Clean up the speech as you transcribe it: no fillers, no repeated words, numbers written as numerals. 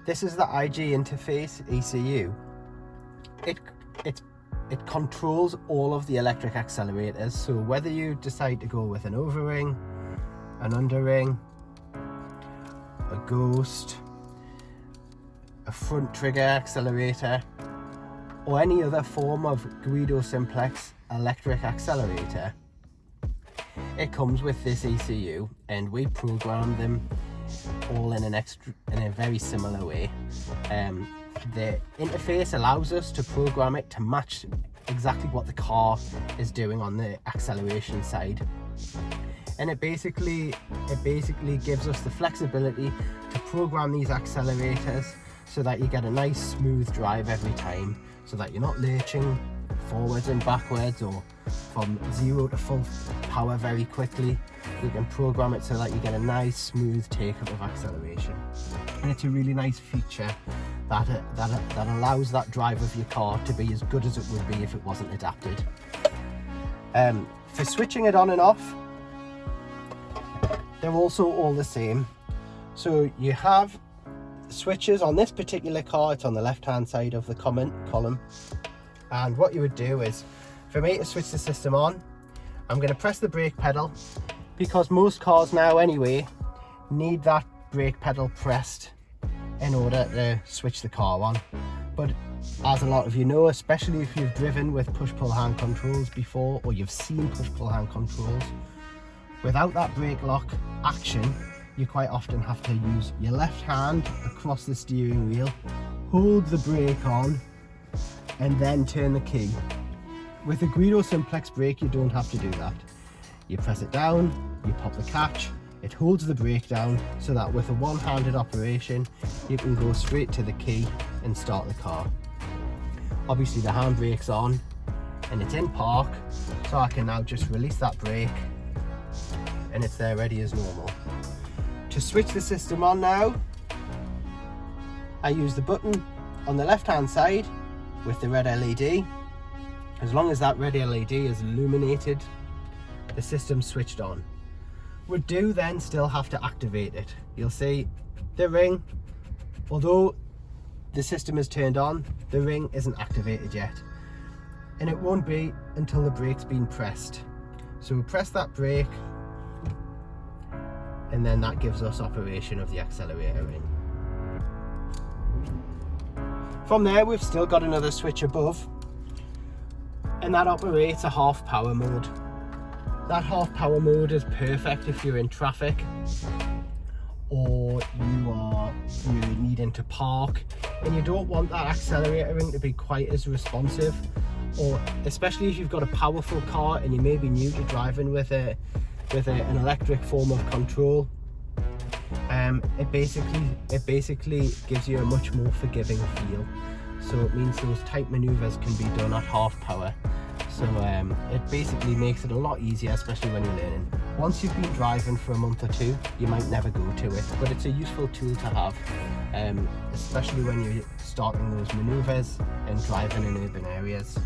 This is the IG interface ECU. It controls all of the electric accelerators, so whether you decide to go with an overring, an underring, a ghost, a front trigger accelerator, or any other form of Guidosimplex electric accelerator, it comes with this ECU, and we program them all in a very similar way. The interface allows us to program it to match exactly what the car is doing on the acceleration side, and it basically gives us the flexibility to program these accelerators so that you get a nice smooth drive every time, so that you're not lurching forwards and backwards or from 0 to full power very quickly. We can program it so that you get a nice smooth take-up of acceleration, and it's a really nice feature that allows that drive of your car to be as good as it would be if it wasn't adapted. For switching it on and off, they're also all the same. So you have switches on this particular car. It's on the left hand side of the column, and what you would do is, for me to switch the system on, I'm going to press the brake pedal, because most cars now anyway need that brake pedal pressed in order to switch the car on. But as a lot of you know, especially if you've driven with push-pull hand controls before, or you've seen push-pull hand controls, without that brake lock action, you quite often have to use your left hand across the steering wheel, hold the brake on, and then turn the key. With a Guidosimplex brake, you don't have to do that. You press it down, you pop the catch, it holds the brake down, so that with a one-handed operation, you can go straight to the key and start the car. Obviously the handbrake's on and it's in park, so I can now just release that brake and it's there ready as normal. To switch the system on now, I use the button on the left-hand side with the red LED. As long as that red LED is illuminated, the system's switched on. We do then still have to activate it. You'll see the ring, although the system is turned on, the ring isn't activated yet, and it won't be until the brake's been pressed. So we press that brake, and then that gives us operation of the accelerator ring. From there, we've still got another switch above, and that operates a half power mode. That half power mode is perfect if you're in traffic, or you're needing to park and you don't want that accelerator ring to be quite as responsive, or especially if you've got a powerful car and you may be new to driving with an electric form of control. It basically gives you a much more forgiving feel, so it means those tight maneuvers can be done at half power. So it basically makes it a lot easier, especially when you're learning. Once you've been driving for a month or two, you might never go to it, but it's a useful tool to have, especially when you're starting those maneuvers and driving in urban areas.